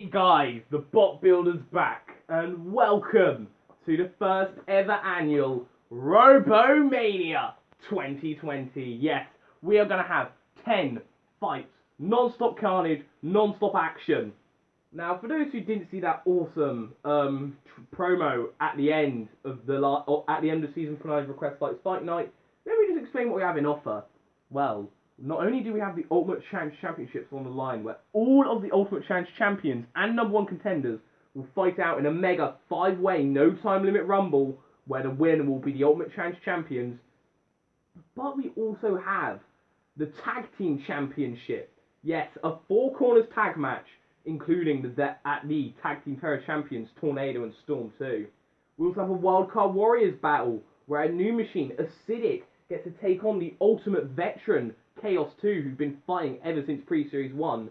Hey guys, the Bot Builder's back, and welcome to the first ever annual Robomania 2020. Yes, we are going to have 10 fights, non-stop carnage, non-stop action. Now, for those who didn't see that awesome promo at the end of the season finale Request Fights Fight Night, let me just explain what we have in offer. Well, not only do we have the Ultimate Challenge Championships on the line, where all of the Ultimate Challenge champions and number one contenders will fight out in a mega 5-way, no time limit rumble, where the winner will be the Ultimate Challenge champions. But we also have the Tag Team Championship. Yes, a 4 corners tag match, including the Tag Team Terror Champions, Tornado and Storm 2. We also have a Wildcard Warriors battle, where a new machine, Acidic, gets to take on the Ultimate Veteran, Chaos 2, who's been fighting ever since Pre-Series 1.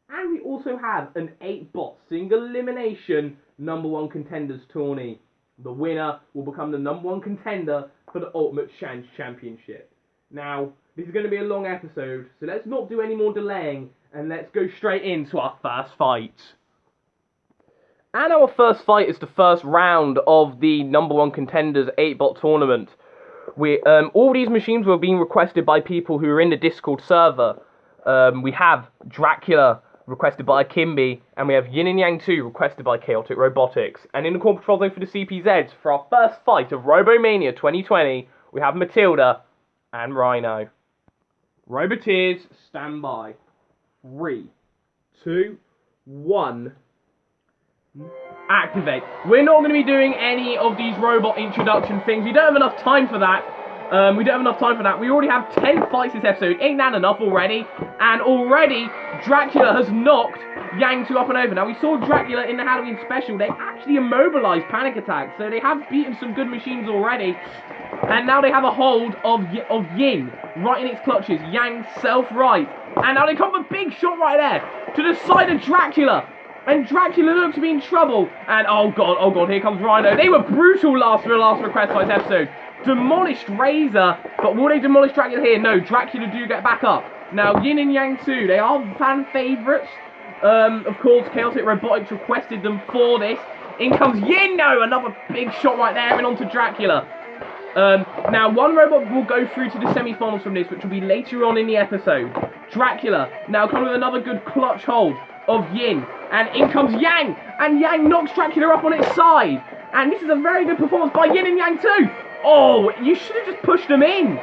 And we also have an 8-bot single elimination number one contenders tourney. The winner will become the number one contender for the Ultimate Challenge Championship. Now, this is going to be a long episode, so let's not do any more delaying, and let's go straight into our first fight. And our first fight is the first round of the number one contenders 8-bot tournament. All these machines were being requested by people who are in the Discord server. We have Dracula, requested by Kimby, and we have Yin and Yang 2, requested by Chaotic Robotics. And in the core patrol zone for the CPZs, for our first fight of Robomania 2020, we have Matilda and Rhino. Roboteers, stand by. 3, 2, 1... activate. We're not going to be doing any of these robot introduction things. We don't have enough time for that. We already have 10 fights this episode. Ain't that enough already? And already, Dracula has knocked Yang 2 up and over. Now, we saw Dracula in the Halloween special. They actually immobilized Panic Attack. So they have beaten some good machines already. And now they have a hold of Yin right in its clutches. Yang self-right. And now they come with a big shot right there to the side of Dracula. And Dracula looks to be in trouble. And oh god, here comes Rhino. They were brutal last Request Fights episode. Demolished Razor, but will they demolish Dracula here? No, Dracula do get back up. Now, Yin and Yang 2, they are fan favourites. Of course, Chaotic Robotics requested them for this. In comes Yin, no, another big shot right there and onto Dracula. Now, one robot will go through to the semi-finals from this, which will be later on in the episode. Dracula now comes with another good clutch hold of Yin, and in comes Yang, and Yang knocks Dracula up on its side, and this is a very good performance by Yin and Yang too. Oh, you should have just pushed them in,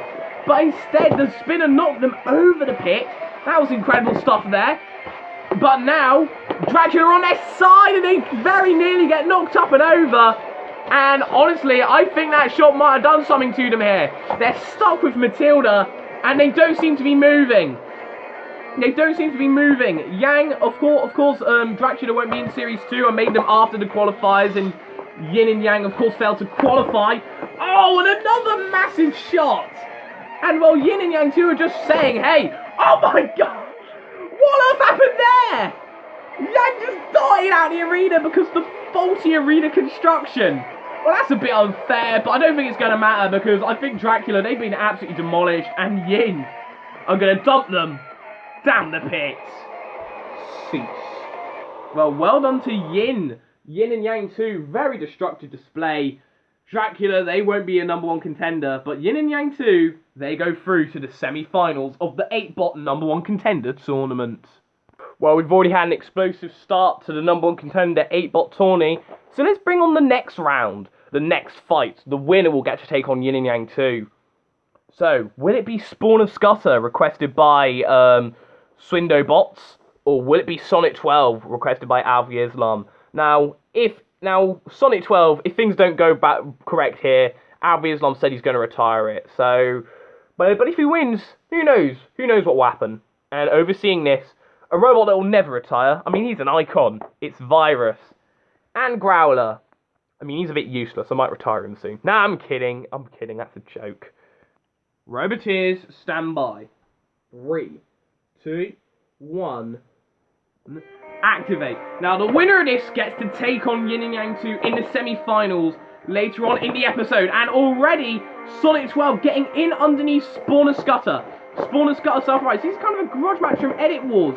but instead the spinner knocked them over the pit. That was incredible stuff there. But now Dracula on their side, and they very nearly get knocked up and over. And honestly, I think that shot might have done something to them here. They're stuck with Matilda, and they don't seem to be moving. Yang, of course, Dracula won't be in Series 2. I made them after the qualifiers, and Yin and Yang, of course, failed to qualify. Oh, and another massive shot! And while Yin and Yang 2 are just saying, hey, oh my god! What has happened there? Yang just darted out the arena because the faulty arena construction. Well, that's a bit unfair, but I don't think it's going to matter because I think Dracula, they've been absolutely demolished, and Yin are going to dump them down the pit. Cease. Well done to Yin. Yin and Yang 2, very destructive display. Dracula, they won't be a number one contender, but Yin and Yang 2, they go through to the semi-finals of the 8-bot number one contender tournament. Well, we've already had an explosive start to the number one contender 8-bot tourney, so let's bring on the next round, the next fight. The winner will get to take on Yin and Yang 2. So, will it be Spawn of Scudder, requested by Swindo Bots, or will it be Sonic 12, requested by Alvi Islam? Now, Sonic 12, if things don't go back correct here, Alvi Islam said he's going to retire it. So, but if he wins, who knows? Who knows what will happen? And overseeing this, a robot that will never retire. I mean, he's an icon. It's Virus. And Growler. I mean, he's a bit useless. I might retire him soon. Nah, I'm kidding. That's a joke. Roboteers, stand by. 3, 2, 1... activate. Now, the winner of this gets to take on Yin and Yang 2 in the semi-finals later on in the episode. And already, Sonic 12 getting in underneath Spawn of Scudder. Spawn of Scudder self-right. This is kind of a grudge match from Edit Wars.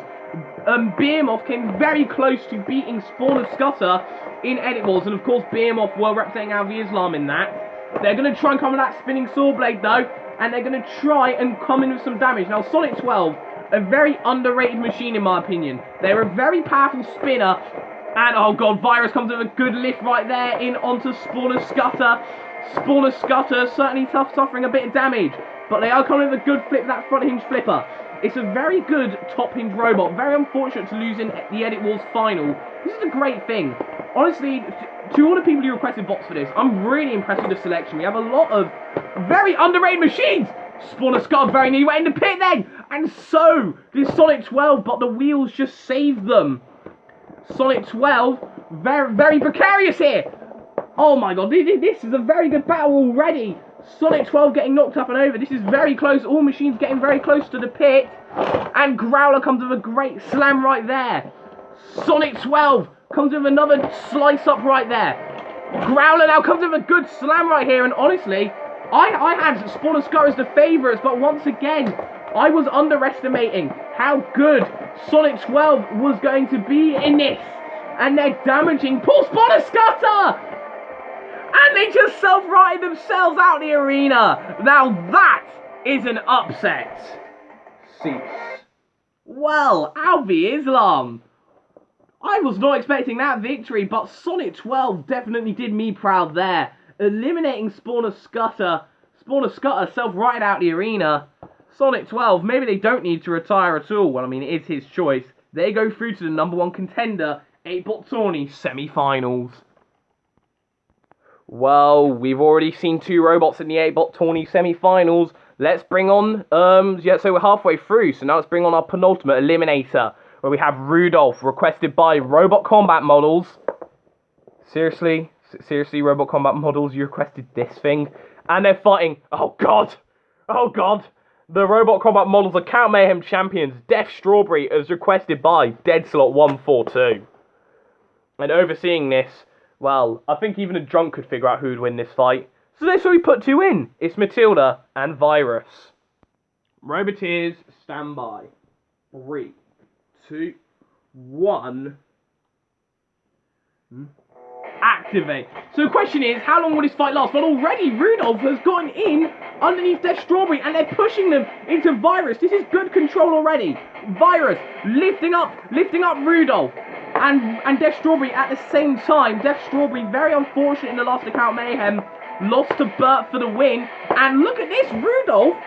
Behemoth came very close to beating Spawn of Scudder in Edit Wars, and of course Behemoth were representing Alvi Islam in that. They're going to try and come with that spinning sword blade though, and they're going to try and come in with some damage. Now Sonic 12, a very underrated machine in my opinion. They're a very powerful spinner, and oh god, Virus comes with a good lift right there in onto Spawn of Scudder. Spawn of Scudder certainly suffering a bit of damage, but they are coming with a good flip, that front hinge flipper. It's a very good top hinge robot. Very unfortunate to lose in the Edit Wars final. This is a great thing. Honestly, to all the people who requested bots for this, I'm really impressed with the selection. We have a lot of very underrated machines. Spawn of Scudder very nearly went in the pit then. And so did Sonic 12, but the wheels just saved them. Sonic 12, very, very precarious here. Oh my god, this is a very good battle already. Sonic 12 getting knocked up and over. This is very close. All machines getting very close to the pit. And Growler comes with a great slam right there. Sonic 12 comes with another slice up right there. Growler now comes with a good slam right here. And honestly, I had Spawn and Scudder as the favourites. But once again, I was underestimating how good Sonic 12 was going to be in this. And they're damaging poor Spawn and Scudder. And they just self-righted themselves out the arena. Now that is an upset. Cease. Well, Alvi Islam. I was not expecting that victory, but Sonic 12 definitely did me proud there. Eliminating Spawn of Scudder. Spawn of Scudder self-righted out the arena. Sonic 12, maybe they don't need to retire at all. Well, I mean, it is his choice. They go through to the #1 contender, 8-bot tourney semi-finals. Well, we've already seen 2 robots in the 8-bot tourney semi-finals. Let's bring on, so we're halfway through. So now let's bring on our penultimate eliminator, where we have Rudolph, requested by Robot Combat Models. Seriously, Robot Combat Models, you requested this thing? And they're fighting, oh god, the Robot Combat Models Account Mayhem champions, Death Strawberry, as requested by Deadslot142. And overseeing this, well, I think even a drunk could figure out who would win this fight. So that's why we put 2 in. It's Matilda and Virus. Roboteers, stand by. 3, 2, 1. Activate. So the question is, how long will this fight last? Well, already Rudolph has gotten in underneath Death Strawberry, and they're pushing them into Virus. This is good control already. Virus lifting up Rudolph. And Death Strawberry at the same time. Death Strawberry, very unfortunate in the last account mayhem, lost to Bert for the win. And look at this, Rudolph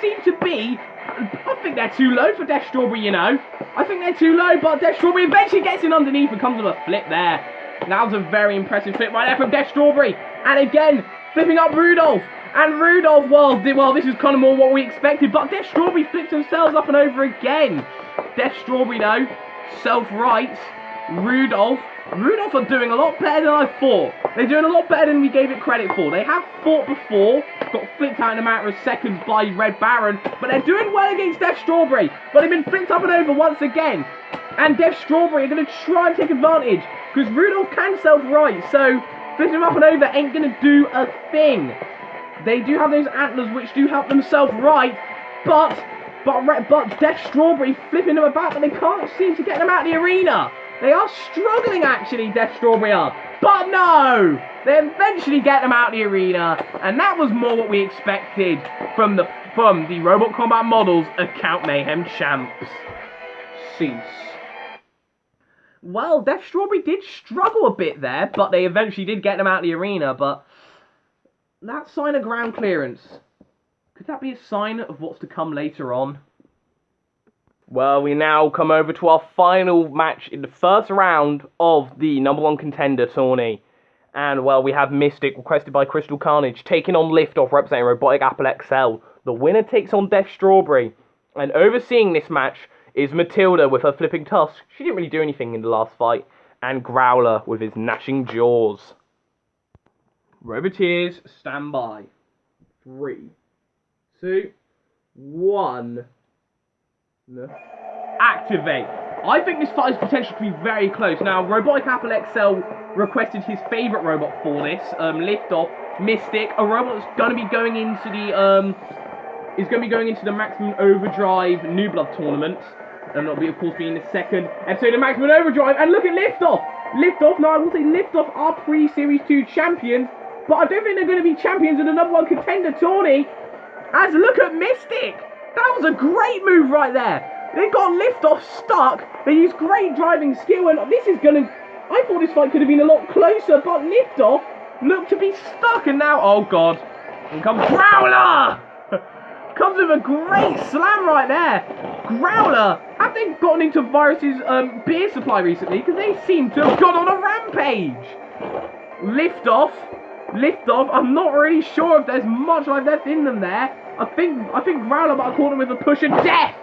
seems to be, I think they're too low for Death Strawberry, you know. I think they're too low, but Death Strawberry eventually gets in underneath and comes with a flip there. That was a very impressive flip right there from Death Strawberry. And again, flipping up Rudolph. And Rudolph, well, this is kind of more what we expected, but Death Strawberry flips themselves up and over again. Death Strawberry, though, self-rights. Rudolph are doing a lot better than I thought. They're doing a lot better than we gave it credit for. They have fought before, got flipped out in a matter of seconds by Red Baron, but they're doing well against Death Strawberry. But they've been flipped up and over once again. And Death Strawberry are going to try and take advantage, because Rudolph can self-right, so flipping them up and over ain't going to do a thing. They do have those antlers which do help them self-right, but Death Strawberry flipping them about, but they can't seem to get them out of the arena. They are struggling, actually, Death Strawberry are. But no! They eventually get them out of the arena. And that was more what we expected from the Robot Combat Models Account Mayhem champs. Cease. Well, Death Strawberry did struggle a bit there, but they eventually did get them out of the arena. But that sign of ground clearance, could that be a sign of what's to come later on? Well, we now come over to our final match in the first round of the #1 contender tourney. And, well, we have Mystic, requested by Crystal Carnage, taking on Liftoff, representing Robotic Apple XL. The winner takes on Death Strawberry. And overseeing this match is Matilda with her flipping tusk. She didn't really do anything in the last fight. And Growler with his gnashing jaws. Roboteers, stand by. 3, 2, 1... Activate. I think this fight is potentially to be very close. Now, Robotic Apple XL requested his favourite robot for this, Liftoff, Mystic, a robot that's going to be going into the Maximum Overdrive New Blood tournament. And that'll be, of course, being the second episode of Maximum Overdrive. And look at Liftoff! Liftoff, now I will say Liftoff are pre-Series 2 champions, but I don't think they're going to be champions in the number 1 contender tourney. As look at Mystic! That was a great move right there. They got Liftoff stuck. They used great driving skill, and this is going to... I thought this fight could have been a lot closer, but Liftoff looked to be stuck, and now... Oh, God. In comes Growler! Comes with a great slam right there. Growler, have they gotten into Virus's beer supply recently? Because they seem to have gone on a rampage. Liftoff, I'm not really sure if there's much life left in them there. I think Growler might have caught him with a push of death.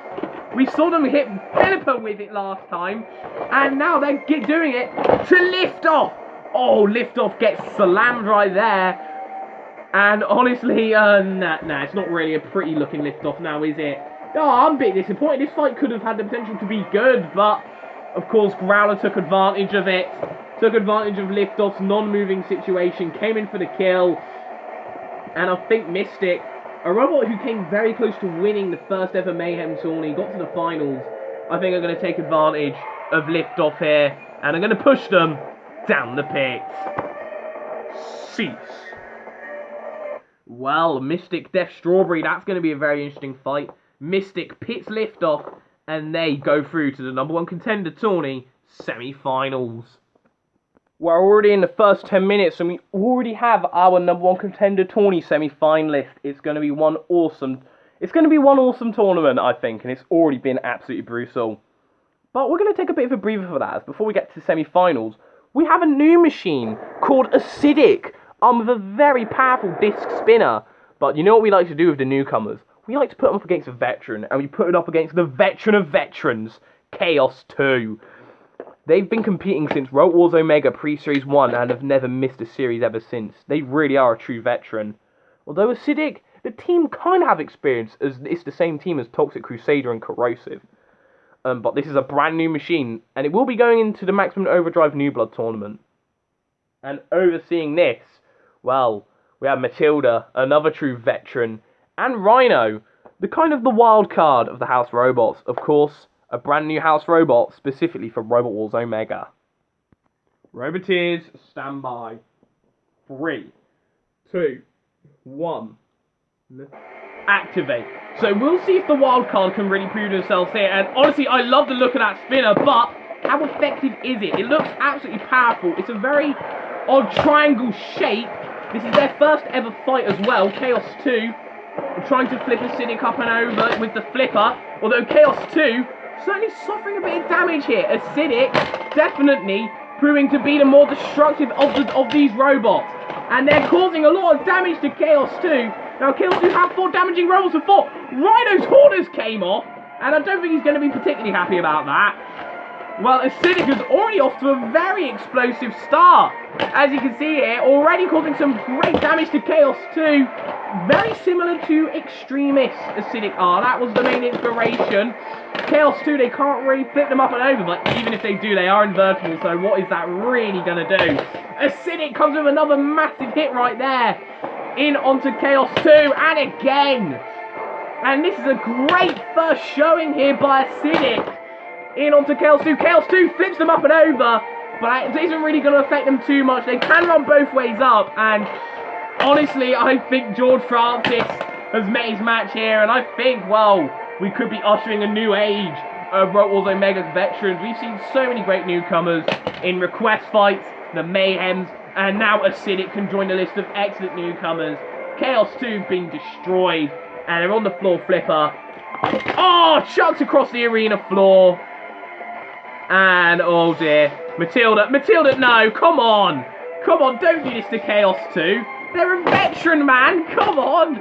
We saw them hit Pelipper with it last time, and now they're doing it to Liftoff. Oh, Liftoff gets slammed right there. And honestly, nah, it's not really a pretty looking Liftoff now, is it? Oh, I'm a bit disappointed. This fight could have had the potential to be good, but of course Growler took advantage of it. Took advantage of Liftoff's non-moving situation, came in for the kill. And I think Mystic, a robot who came very close to winning the first ever Mayhem tourney, got to the finals, I think are going to take advantage of Liftoff here, and are going to push them down the pit. Cease. Well, Mystic Death Strawberry, that's going to be a very interesting fight. Mystic pits Liftoff, and they go through to the number 1 contender tourney semi-finals. We're already in the first 10 minutes, and we already have our number 1 contender tourney semi-finalist. It's going to be one awesome tournament, I think, and it's already been absolutely brutal. But we're going to take a bit of a breather for that, as before we get to semi-finals, we have a new machine called Acidic. With a very powerful disc spinner. But you know what we like to do with the newcomers? We like to put them up against a veteran, and we put it up against the veteran of veterans, Chaos 2. They've been competing since Robot Wars Omega pre-Series 1 and have never missed a series ever since. They really are a true veteran. Although Acidic, the team kind of have experience, as it's the same team as Toxic Crusader and Corrosive. But this is a brand new machine, and it will be going into the Maximum Overdrive New Blood tournament. And overseeing this, well, we have Matilda, another true veteran, and Rhino, the wild card of the House Robots. Of course, a brand new House Robot specifically for Robot Wars Omega. Roboteers, stand by. 3, 2, 1. Activate. So we'll see if the wild card can really prove themselves here. And honestly, I love the look of that spinner, but how effective is it? It looks absolutely powerful. It's a very odd triangle shape. This is their first ever fight as well. Chaos 2 trying to flip Acidic up and over with the flipper. Although Chaos 2 certainly suffering a bit of damage here. Acidic definitely proving to be the more destructive of these robots. And they're causing a lot of damage to Chaos 2. Now Chaos 2 have 4 damaging robots before. Rhino's Hoarders came off. And I don't think he's going to be particularly happy about that. Well, Acidic is already off to a very explosive start. As you can see here, already causing some great damage to Chaos 2. Very similar to Extremist Acidic are. That was the main inspiration. Chaos 2, they can't really flip them up and over, but even if they do, they are invertible, so what is that really going to do? Acidic comes with another massive hit right there. In onto Chaos 2, and again. And this is a great first showing here by Acidic. In onto Chaos 2. Chaos 2 flips them up and over, but it isn't really going to affect them too much. They can run both ways up, and honestly, I think George Francis has met his match here, and I think, well, we could be ushering a new age of Robot Wars Omega veterans. We've seen so many great newcomers in request fights, the Mayhems, and now Acidic can join the list of excellent newcomers. Chaos 2 being destroyed, and they're on the floor flipper. Oh, chucks across the arena floor. And, oh dear, Matilda, no, come on, don't do this to Chaos 2, they're a veteran, man, come on,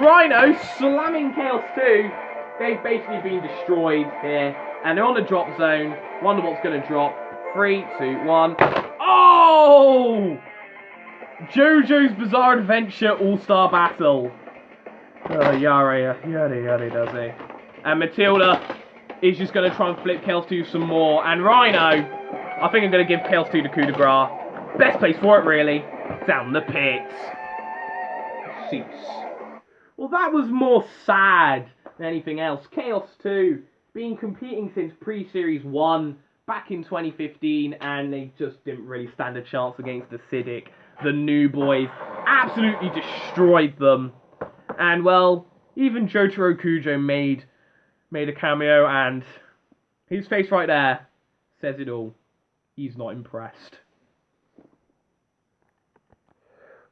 Rhino slamming Chaos 2, they've basically been destroyed here, and they're on the drop zone, wonder what's going to drop, 3, 2, 1, oh, JoJo's Bizarre Adventure All-Star Battle, yada does he, and Matilda is just going to try and flip Chaos 2 some more. And Rhino, I think I'm going to give Chaos 2 the coup de grace. Best place for it, really. Down the pits. Cease. Well, that was more sad than anything else. Chaos 2 been competing since pre-Series 1 back in 2015, and they just didn't really stand a chance against Acidic. The new boys absolutely destroyed them. And, well, even Jotaro Kujo made a cameo, and his face right there says it all. He's not impressed.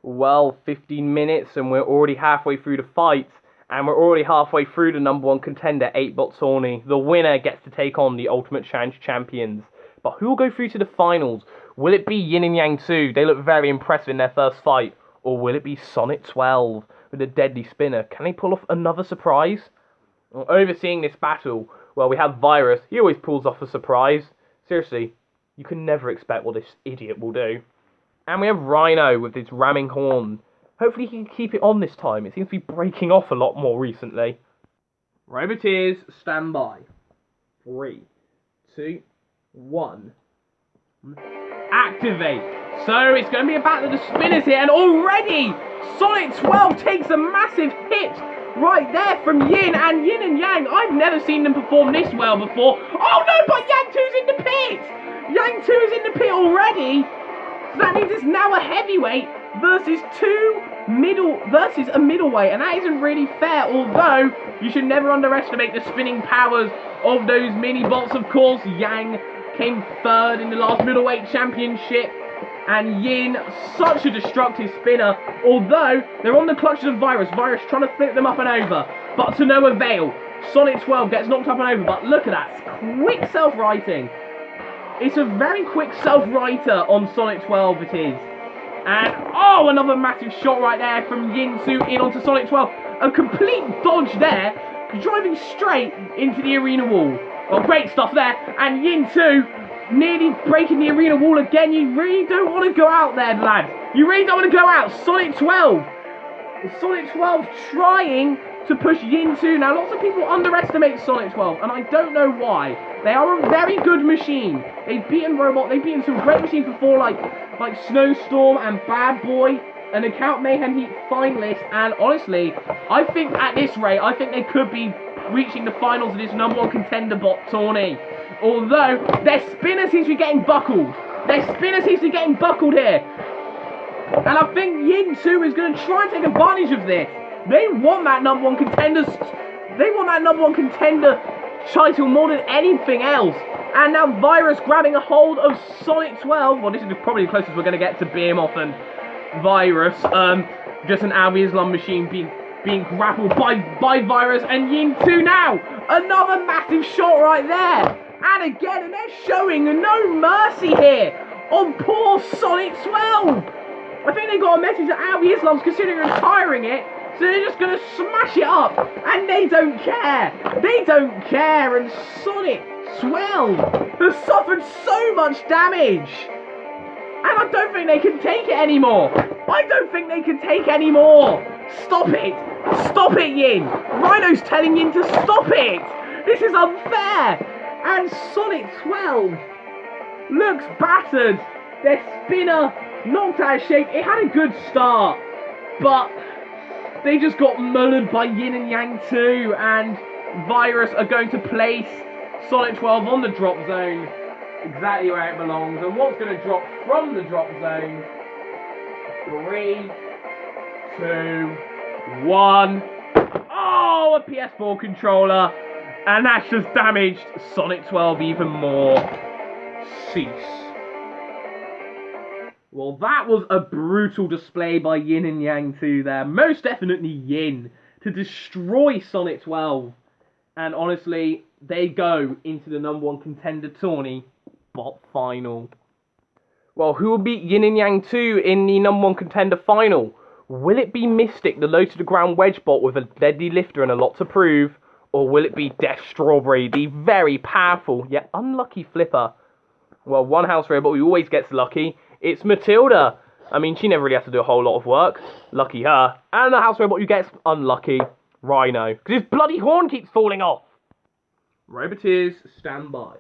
Well, 15 minutes and we're already halfway through the fight. And we're already halfway through the number 1 contender, 8-bot tourney. The winner gets to take on the Ultimate Challenge champions. But who will go through to the finals? Will it be Yin and Yang 2? They look very impressive in their first fight. Or will it be Sonic 12 with a deadly spinner? Can they pull off another surprise? Overseeing this battle, well, we have Virus. He always pulls off a surprise. Seriously, you can never expect what this idiot will do. And we have Rhino with his ramming horn. Hopefully he can keep it on this time. It seems to be breaking off a lot more recently. Roboteers, stand by. 3, 2, 1. Activate. So it's going to be a battle of the spinners here, and already Sonic 12 takes a massive hit right there from Yin and Yang. I've never seen them perform this well before. Oh no, but Yang 2's in the pit! Yang 2 is in the pit already. So that means it's now a heavyweight versus a middleweight, and that isn't really fair, although you should never underestimate the spinning powers of those mini-bots. Of course, Yang came third in the last middleweight championship, and Yin, such a destructive spinner, although they're on the clutches of Virus trying to flip them up and over, but to no avail. Sonic 12 gets knocked up and over, but look at that, quick self-righting. It's a very quick self-righter on Sonic 12 it is. And, oh, another massive shot right there from Yin 2 in onto Sonic 12. A complete dodge there, driving straight into the arena wall. Well, great stuff there. And Yin 2 nearly breaking the arena wall again. You really don't want to go out there, lads. You really don't want to go out. Sonic 12 trying to push Yin 2. Now, lots of people underestimate Sonic 12, and I don't know why. They are a very good machine. They've beaten some great machines before, like Snowstorm and Bad Boy, an Account Mayhem Heat finalist, and honestly, I think at this rate, they could be reaching the finals of this number 1 contender bot tourney. Although, their spinner seems to be getting buckled. Here. And I think Yin 2 is going to try and take advantage of this. They want that number 1 contender. They want that number 1 contender title more than anything else. And now Virus grabbing a hold of Sonic 12. Well, this is probably the closest we're going to get to Behemoth and Virus. Just an Albi Islam machine being grappled by Virus, and Yin 2 now. Another massive shot right there. And again, and they're showing no mercy here on poor Sonic 12. I think they got a message that Albi Islam's considering retiring it, so they're just going to smash it up, and they don't care. And Sonic 12 has suffered so much damage, and I don't think they can take it anymore. Stop it, Yin. Rhino's telling Yin to stop it. This is unfair. And Sonic 12 looks battered. Their spinner knocked out of shape. It had a good start, but they just got mullered by Yin and Yang 2, and Virus are going to place Sonic 12 on the drop zone, exactly where it belongs. And what's going to drop from the drop zone? 3, 2, 1. Oh, a PS4 controller, and that's just damaged Sonic 12 even more. Cease. Well, that was a brutal display by Yin and Yang 2 there. Most definitely Yin to destroy Sonic 12. And honestly, they go into the number 1 contender tourney bot final. Well, who will beat Yin and Yang 2 in the number 1 contender final? Will it be Mystic, the low to the ground wedge bot with a deadly lifter and a lot to prove? Or will it be Death Strawberry, the very powerful yet unlucky flipper? Well, one house robot who always gets lucky. It's Matilda. I mean, she never really has to do a whole lot of work. Lucky her. And the house robot who gets unlucky, Rhino. Because his bloody horn keeps falling off. Roboteers, stand by.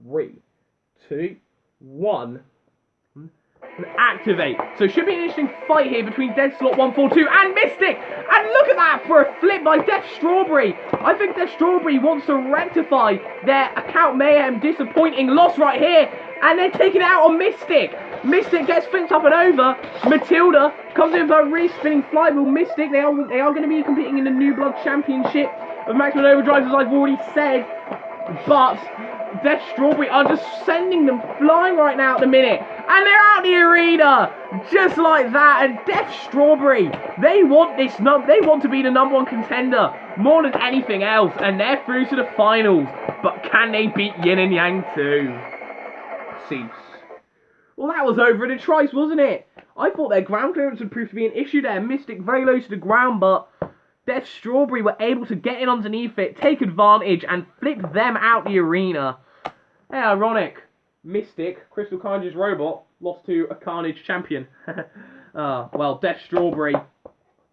3, 2, 1. and activate. So it should be an interesting fight here between Dead Slot 142 and Mystic. And look at that for a flip by Death Strawberry. I think Death Strawberry wants to rectify their Account Mayhem disappointing loss right here. And they're taking it out on Mystic. Mystic gets flipped up and over. Matilda comes in with a re-spinning flywheel. Mystic, they are going to be competing in the New Blood Championship of Maximum Overdrive, as I've already said. But Death Strawberry are just sending them flying right now at the minute. And they're out the arena, just like that. And Death Strawberry, they want to be the #1 contender more than anything else. And they're through to the finals. But can they beat Yin and Yang 2? Cease. Well, that was over in a trice, wasn't it? I thought their ground clearance would prove to be an issue there. Mystic very low to the ground, but Death Strawberry were able to get in underneath it, take advantage, and flip them out the arena. Hey, ironic. Mystic, Crystal Carnage's robot, lost to a Carnage champion. Well, Death Strawberry,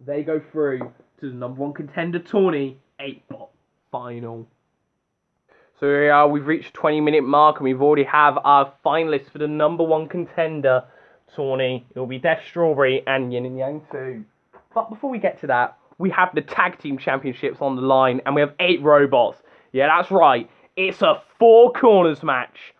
they go through to the #1 contender tourney 8-bot final. So here we are, we've reached the 20-minute mark, and we've already have our finalists for the #1 contender tourney. It will be Death Strawberry and Yin and Yang 2. But before we get to that, we have the tag team championships on the line, and we have 8 robots. Yeah, that's right. It's a 4 corners match.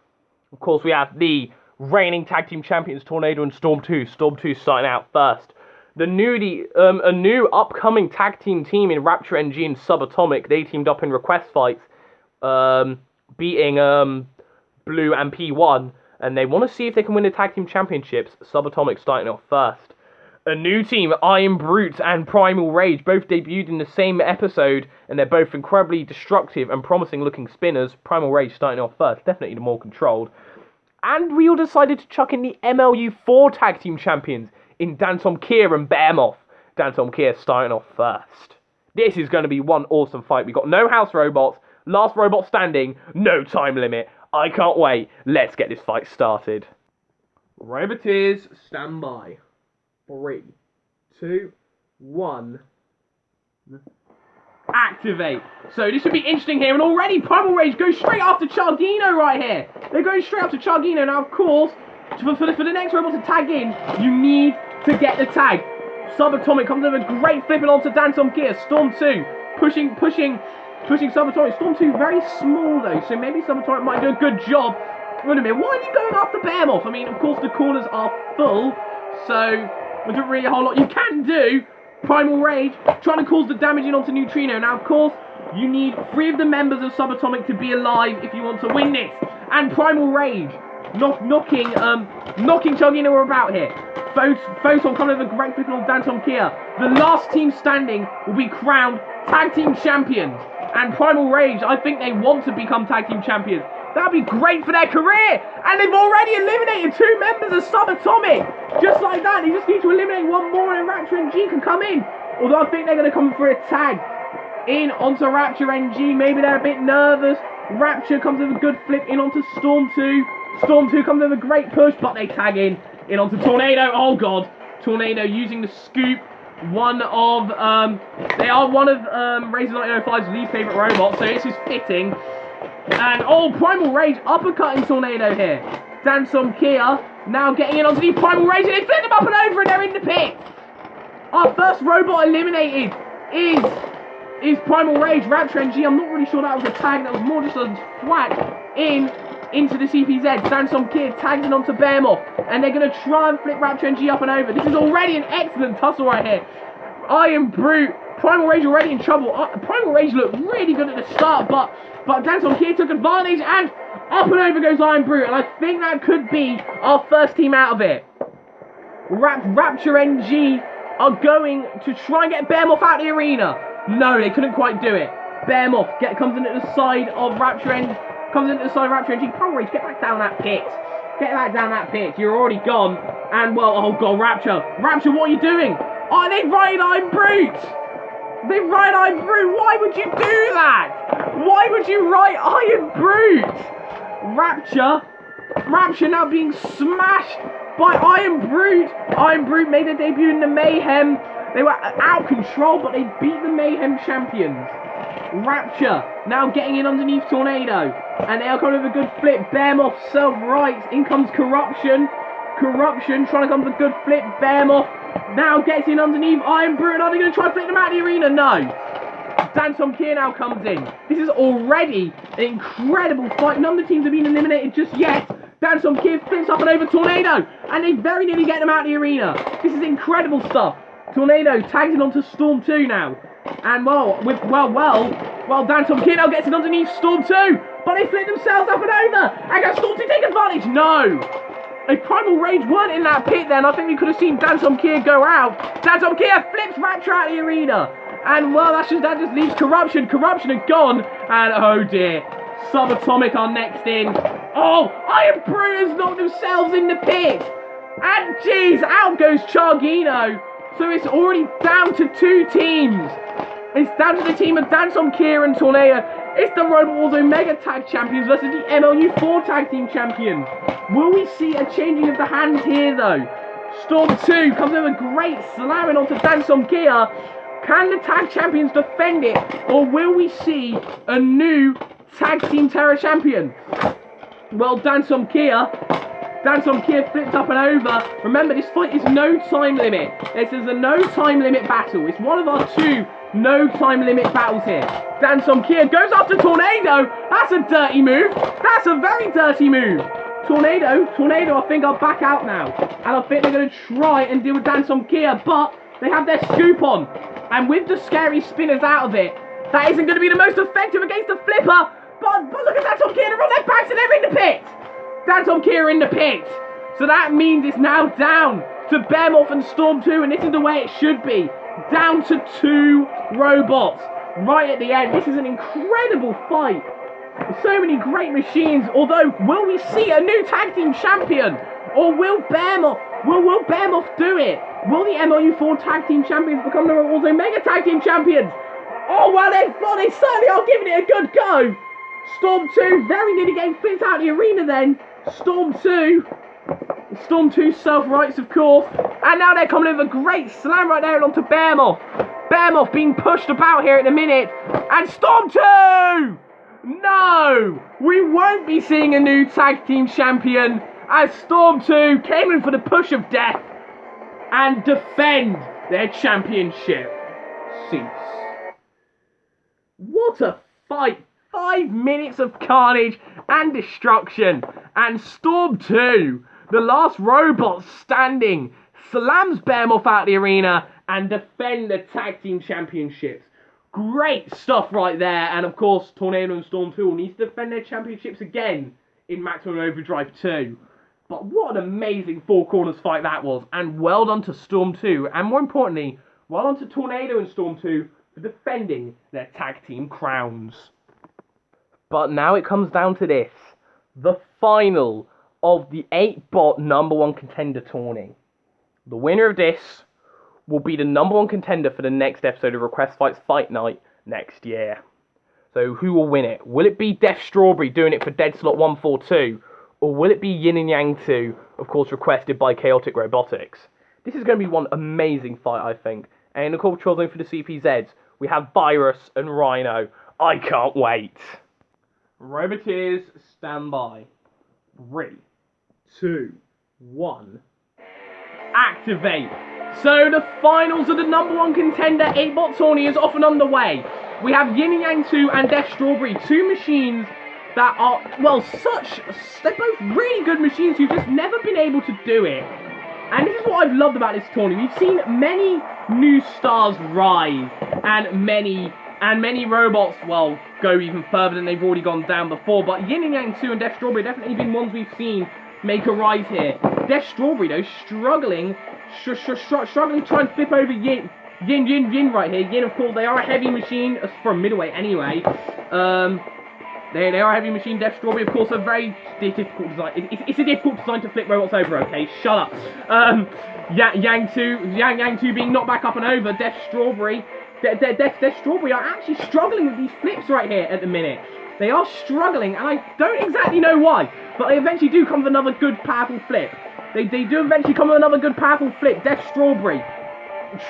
Of course, we have the reigning tag team champions, Tornado and Storm 2. Storm 2 starting out first. A new upcoming tag team in Rapture NG and Subatomic. They teamed up in request fights, beating Blue and P1, and they want to see if they can win the tag team championships. Subatomic starting off first. A new team, Iron Brute and Primal Rage, both debuted in the same episode, and they're both incredibly destructive and promising-looking spinners. Primal Rage starting off first, definitely the more controlled. And we all decided to chuck in the MLU4 Tag Team Champions in Dantom Kia and Behemoth. Dantom Kia starting off first. This is going to be one awesome fight. We got no house robots, last robot standing, no time limit. I can't wait. Let's get this fight started. Roboteers, stand by. 3, 2, 1. Activate. So this should be interesting here, and already Primal Rage goes straight after Chargino right here. They're going straight after Chargino. Now, of course, for the next robot to tag in, you need to get the tag. Subatomic comes with a great flipping onto Dantom Kia. Storm 2 pushing Subatomic. Storm 2 very small though, so maybe Subatomic might do a good job. Wait a minute, why are you going after Behemoth? I mean, of course the corners are full, so there's not really a whole lot you can do. Primal Rage trying to cause the damage in onto Neutrino. Now, of course, you need 3 of the members of Subatomic to be alive if you want to win this. And Primal Rage knocking Chargino about here. Photon coming with a great flipping on Dantom Kia. The last team standing will be crowned tag team champions. And Primal Rage, I think they want to become tag team champions. That'd be great for their career. And they've already eliminated 2 members of Subatomic. Just like that, they just need to eliminate 1 more and Rapture NG can come in. Although I think they're going to come for a tag in onto Rapture NG. Maybe they're a bit nervous. Rapture comes with a good flip in onto Storm 2. Storm 2 comes with a great push, but they tag in onto Tornado. Oh god, Tornado using the scoop. They are one of Razor 1905's least favourite robots, so this is fitting. And Primal Rage uppercutting Tornado here. Dansom Kia now getting in onto the Primal Rage, and they flip them up and over, and they're in the pit. Our first robot eliminated is Primal Rage. Rapture NG, I'm not really sure that was a tag, that was more just a whack into the CPZ. Dansom Kia tags in onto Behemoth, and they're going to try and flip Rapture NG up and over. This is already an excellent tussle right here. Iron Brute, Primal Rage already in trouble. Primal Rage looked really good at the start, but Dansom Kia took advantage, and up and over goes Iron Brute, and I think that could be our first team out of it. Rapture NG are going to try and get Behemoth out of the arena. No, they couldn't quite do it. Behemoth comes into the side of Rapture NG. Primal Rage, get back down that pit. Get back down that pit. You're already gone. And, well, oh god, Rapture, what are you doing? Oh, they've righted Iron Brute. They've righted Iron Brute. Why would you do that? Why would you right Iron Brute? Rapture now being smashed by Iron Brute. Iron Brute made their debut in the Mayhem. They were out of control, but they beat the Mayhem champions. Rapture now getting in underneath Tornado, and they are coming with a good flip. Behemoth self-rights. In comes Corruption. Corruption trying to come with a good flip. Behemoth now gets in underneath. Iron Brute. Are they going to try and flip them out of the arena? No. Dansom Kier now comes in. This is already an incredible fight. None of the teams have been eliminated just yet. Dansom Kier flips up and over Tornado, and they very nearly get them out of the arena. This is incredible stuff. Tornado tags in onto Storm 2 now. And Dansom Kier now gets in underneath Storm 2, but they flip themselves up and over. And can Storm 2 take advantage? No. If Primal Rage weren't in that pit then, I think we could have seen Dansom Kier go out. Dansom Kier flips Rapture out of the arena. And well, that just leaves Corruption. Corruption are gone. And oh dear, Subatomic are next in. Oh, Iron Brute has knocked themselves in the pit. And jeez, out goes Chargino. So it's already down to 2 teams. It's down to the team of Dansom Kier and Tornado. It's the Robot Wars Omega Tag Champions versus the MLU4 Tag Team Champions. Will we see a changing of the hands here though? Storm 2 comes over great, slamming onto Dansom Kier. Can the Tag Champions defend it? Or will we see a new Tag Team Terror Champion? Well, Dansom Kier flips up and over. Remember, this fight is no time limit. This is a no time limit battle. It's one of our 2 no time limit battles here. Dansom Kier goes after Tornado. That's a dirty move. That's a very dirty move. Tornado, I think are back out now. And I think they're going to try and deal with Dansom Kier, but they have their scoop on. And with the scary spinners out of it, that isn't going to be the most effective against the flipper. But look at Dansom Kier, they're on their backs and they're in the pit. Dansom Kier in the pit. So that means it's now down to Behemoth and Storm 2, and this is the way it should be. Down to 2 robots right at the end. This is an incredible fight. So many great machines. Although, will we see a new tag team champion? Or will Behemoth do it? Will the MLU4 tag team champions become the also Mega Tag Team champions? Oh, well, they certainly are giving it a good go. Storm 2 very nearly getting flipped out of the arena then. Storm 2 self-rights, of course. And now they're coming with a great slam right there onto Behemoth. Behemoth being pushed about here at the minute. And Storm 2! No! We won't be seeing a new tag team champion as Storm 2 came in for the push of death and defend their championship seats. What a fight! 5 minutes of carnage and destruction. And Storm 2, the last robot standing, slams Behemoth out of the arena and defend the tag team championships. Great stuff right there. And of course, Tornado and Storm 2 will need to defend their championships again in Maximum Overdrive 2. But what an amazing 4 corners fight that was. And well done to Storm 2. And more importantly, well done to Tornado and Storm 2 for defending their tag team crowns. But now it comes down to this. The final of the 8-bot #1 contender tourney. The winner of this will be the #1 contender for the next episode of Request Fights Fight Night next year. So who will win it? Will it be Death Strawberry doing it for Dead Slot 142? Or will it be Yin and Yang 2, of course requested by Chaotic Robotics? This is going to be one amazing fight, I think. And in the control zone for the CPZs, we have Virus and Rhino. I can't wait. Roboteers, stand by. 3, 2, 1. Activate. So the finals of the #1 contender 8-bot tourney is off and underway. We have Yin and Yang 2 and Death Strawberry, 2 machines that are, well, they're both really good machines who've just never been able to do it. And this is what I've loved about this tourney. We've seen many new stars rise, and many robots, well, go even further than they've already gone down before. But Yin and Yang 2 and Death Strawberry have definitely been ones we've seen make a rise here. Death Strawberry, though, struggling trying to flip over Yin right here. Yin, of course, they are a heavy machine, for a middleweight anyway. They are a heavy machine. Death Strawberry, of course, a very difficult design. It's a difficult design to flip robots over, okay? Shut up. Yang 2 being knocked back up and over. Death Strawberry. Death Strawberry are actually struggling with these flips right here at the minute. They are struggling, and I don't exactly know why, but they eventually do come with another good, powerful flip. They do eventually come with another good, powerful flip. Death Strawberry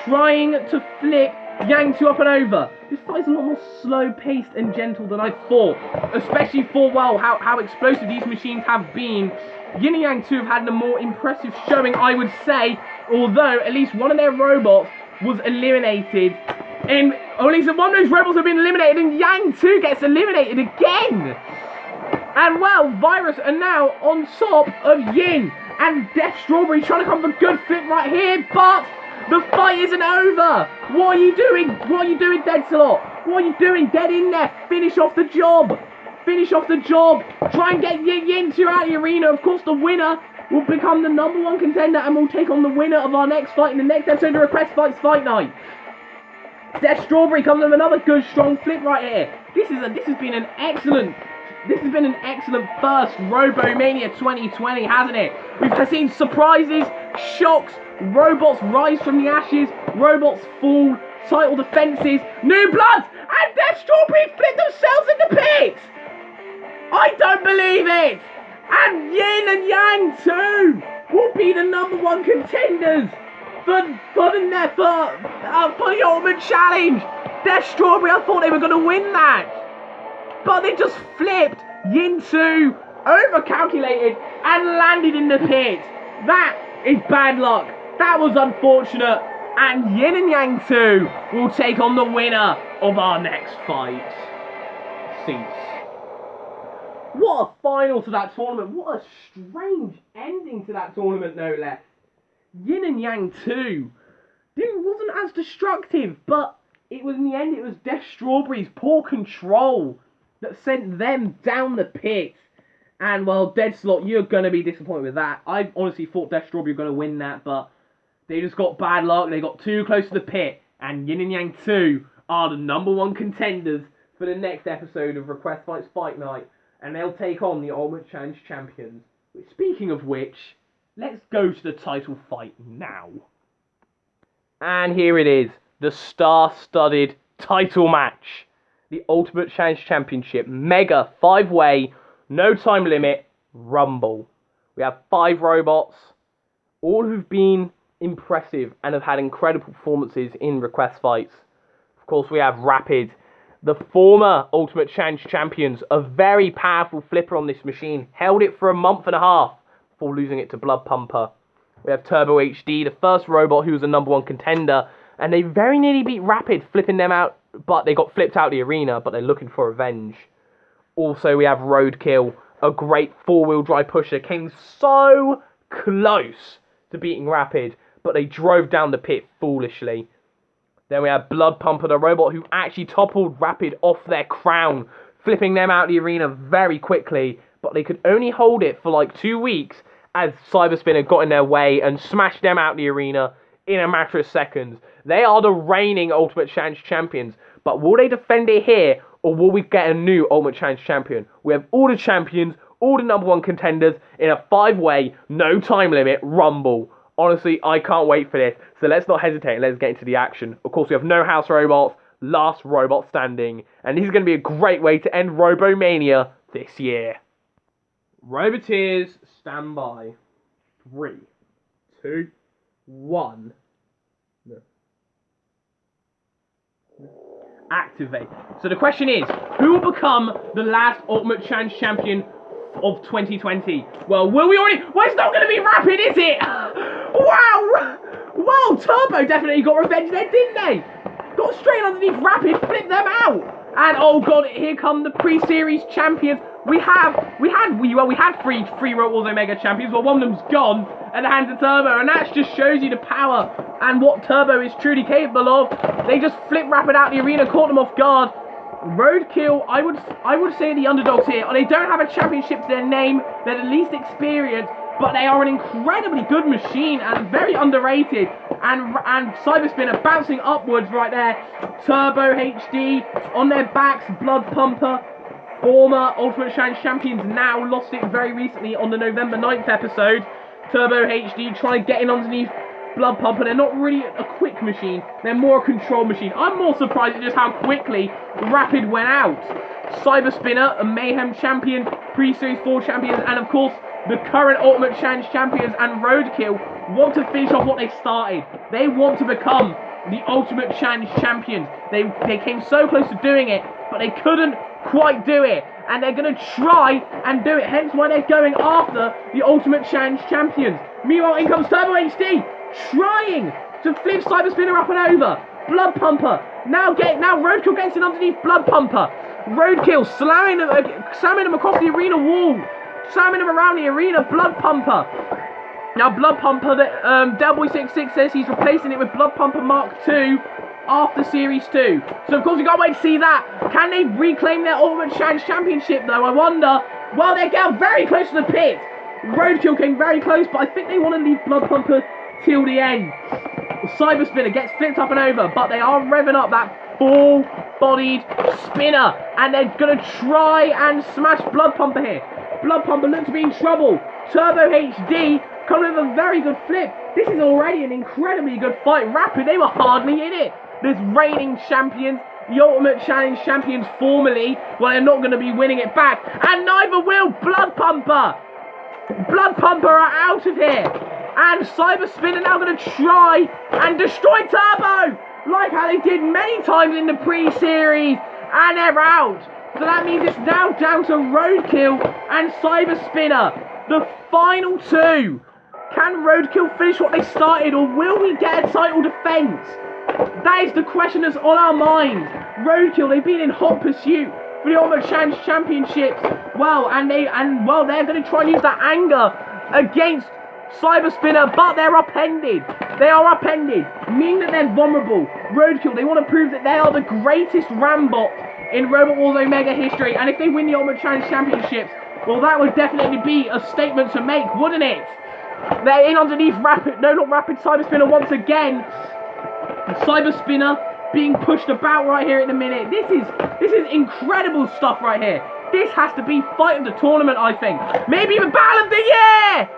trying to flip Yang 2 up and over. This fight's a lot more slow-paced and gentle than I thought. Especially for, well, how explosive these machines have been. Yin and Yang 2 have had a more impressive showing, I would say. Although, at least one of their robots was eliminated. Or at least one of those robots have been eliminated, and Yang 2 gets eliminated again. And, well, Virus are now on top of Yin. And Death Strawberry trying to come for a good flip right here, but the fight isn't over. What are you doing? What are you doing, Deadslot? What are you doing? Get in there. Finish off the job. Finish off the job. Try and get Yin 2 out of the arena. Of course, the winner will become the #1 contender and will take on the winner of our next fight in the next episode of Request Fights Fight Night. Death Strawberry comes with another good, strong flip right here. This has been an excellent first Robomania 2020, hasn't it? We've seen surprises, shocks, robots rise from the ashes, robots fall, title defenses, new bloods, and Death Strawberry flip themselves in the pit! I don't believe it! And Yin and Yang 2 will be the #1 contenders for the Ultimate Challenge. Death Strawberry, I thought they were going to win that. But they just flipped. Yin 2 overcalculated and landed in the pit. That is bad luck. That was unfortunate. And Yin and Yang 2 will take on the winner of our next fight. Cease. What a final to that tournament. What a strange ending to that tournament, no less. Yin and Yang 2 wasn't as destructive, but in the end, it was Death Strawberry's poor control that sent them down the pit. And, well, Deadslot, you're going to be disappointed with that. I honestly thought Death Strawberry were going to win that, but they just got bad luck. They got too close to the pit. And Yin and Yang 2 are the #1 contenders for the next episode of Request Fights Fight Night. And they'll take on the Ultimate Challenge champions. Speaking of which, let's go to the title fight now. And here it is. The star-studded title match. The Ultimate Challenge Championship Mega 5-way, no time limit, Rumble. We have 5 robots, all who've been impressive and have had incredible performances in request fights. Of course, we have Rapid, the former Ultimate Challenge champions, a very powerful flipper on this machine, held it for a month and a half before losing it to Blood Pumper. We have Turbo HD, the first robot who was a #1 contender, and they very nearly beat Rapid, flipping them out, but they got flipped out of the arena, but they're looking for revenge. Also, we have Roadkill, a great 4-wheel drive pusher, came so close to beating Rapid, but they drove down the pit foolishly. Then we have Blood Pumper, the robot who actually toppled Rapid off their crown, flipping them out of the arena very quickly, but they could only hold it for like 2 weeks as Cyber Spinner got in their way and smashed them out of the arena in a matter of seconds. They are the reigning Ultimate Challenge champions, but will they defend it here, or will we get a new Ultimate Challenge champion? We have all the champions, all the #1 contenders in a 5-way, no time limit Rumble. Honestly, I can't wait for this, so let's not hesitate and let's get into the action. Of course, we have no house robots, last robot standing, and this is going to be a great way to end Robomania this year. Roboteers, stand by. 3, 2, 1. Activate. So the question is, who will become the last Ultimate Challenge champion of 2020? Well, will we already... Well, it's not going to be Rapid, is it? Wow! Well, Turbo definitely got revenge there, didn't they? Got straight underneath Rapid, flipped them out. And, oh god, here come the pre-series champions. We had three Road Omega champions, but one of them's gone at the hands of Turbo, and that just shows you the power and what Turbo is truly capable of. They just flipped Rapid out the arena, caught them off guard. Roadkill, I would say the underdogs here. They don't have a championship to their name, they're the least experienced, but they are an incredibly good machine and very underrated. And Cyber Spinner bouncing upwards right there. Turbo HD on their backs, Blood Pumper, former Ultimate Challenge champions, now lost it very recently on the November 9th episode. Turbo HD trying to get in underneath Blood Pumper. They're not really a quick machine, they're more a control machine. I'm more surprised at just how quickly Rapid went out. Cyber Spinner, a Mayhem champion, Pre-Series 4 champions, and of course the current Ultimate Challenge champions and Roadkill want to finish off what they started. They want to become the Ultimate Challenge champions. They came so close to doing it, but they couldn't quite do it. And they're going to try and do it, hence why they're going after the Ultimate Challenge champions. Meanwhile, in comes Turbo HD, trying to flip Cyber Spinner up and over. Blood Pumper, now Roadkill gets in underneath Blood Pumper. Roadkill slamming him across the arena wall, slamming him around the arena. Blood Pumper. Now Blood Pumper, Delboy66 says he's replacing it with Blood Pumper Mark II after Series 2. So of course we can't wait to see that. Can they reclaim their Ultimate Challenge Championship though, I wonder? Well, they're getting very close to the pit. Roadkill came very close, but I think they want to leave Blood Pumper till the end. Cyber Spinner gets flipped up and over, but they are revving up that full-bodied spinner, and they're going to try and smash Blood Pumper here. Blood Pumper looks to be in trouble. Turbo HD coming with a very good flip. This is already an incredibly good fight. Rapid, they were hardly in it. There's reigning champions, the Ultimate Challenge champions formerly. Well, they're not going to be winning it back, and neither will Blood Pumper. Blood Pumper are out of here. And Cyber Spinner now going to try and destroy Turbo, like how they did many times in the pre-series, and they're out. So that means it's now down to Roadkill and Cyber Spinner, the final two. Can Roadkill finish what they started, or will we get a title defense? That is the question that's on our minds. Roadkill, they've been in hot pursuit for the Ultimate Challenge Championships. Well, they're going to try and use that anger against Cyber Spinner, but they're upended. They are upended, meaning that they're vulnerable. Roadkill, they want to prove that they are the greatest Rambot in Robot Wars Omega history, and if they win the Ultimate Challenge Championships, well, that would definitely be a statement to make, wouldn't it? They're in underneath Rapid, no, not Rapid, Cyber Spinner once again. Cyber Spinner being pushed about right here in a minute. This is incredible stuff right here. This has to be fight of the tournament, I think. Maybe even battle of the year!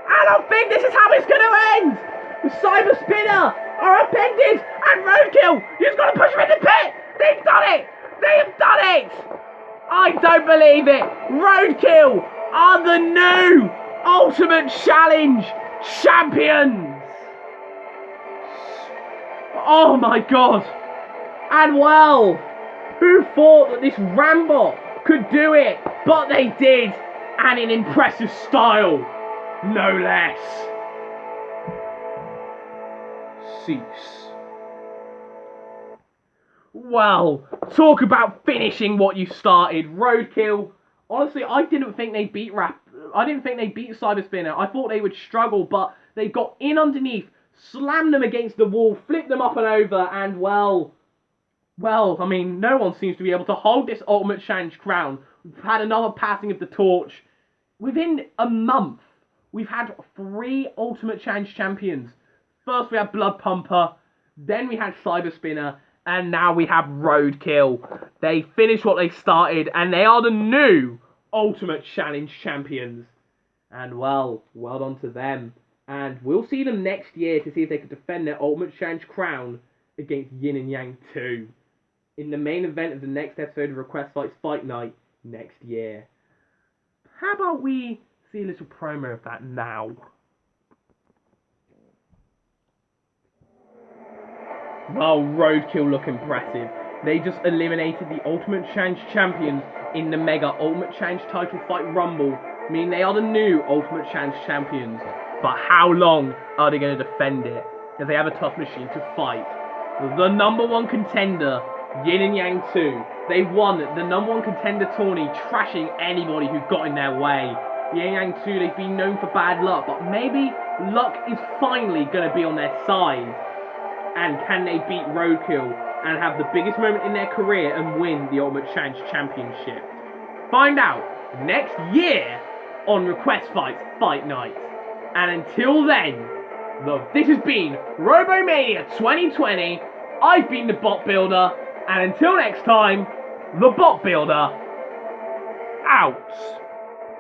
I don't think this is how it's going to end! The Cyber Spinner are upended, and Roadkill, you've got to push him in the pit! They've done it! They have done it! I don't believe it! Roadkill are the new Ultimate Challenge champions! Oh my god! And well, who thought that this Rambot could do it? But they did, and in impressive style, no less. Cease. Well, talk about finishing what you started. Roadkill, honestly, I didn't think they beat Cyber Spinner. I thought they would struggle, but they got in underneath, slammed them against the wall, flipped them up and over, and well, I mean, no one seems to be able to hold this Ultimate Challenge crown. We've had another passing of the torch. Within a month, we've had 3 Ultimate Challenge champions. First we had Blood Pumper, then we had Cyber Spinner, and now we have Roadkill. They finished what they started, and they are the new Ultimate Challenge champions. And well done to them. And we'll see them next year to see if they can defend their Ultimate Challenge crown against Yin and Yang 2 in the main event of the next episode of Request Fights Fight Night next year. How about we see a little promo of that now? Well, Roadkill look impressive. They just eliminated the Ultimate Challenge champions in the Mega Ultimate Challenge title fight Rumble, meaning they are the new Ultimate Challenge champions. But how long are they going to defend it? Because they have a tough machine to fight. The number 1 contender, Yin and Yang 2. They won the number 1 contender tourney, trashing anybody who got in their way. Yin and Yang 2, they've been known for bad luck, but maybe luck is finally going to be on their side. And can they beat Roadkill and have the biggest moment in their career and win the Ultimate Challenge Championship? Find out next year on Request Fights Fight Night. And until then, this has been Robomania 2020. I've been the Bot Builder. And until next time, the Bot Builder out.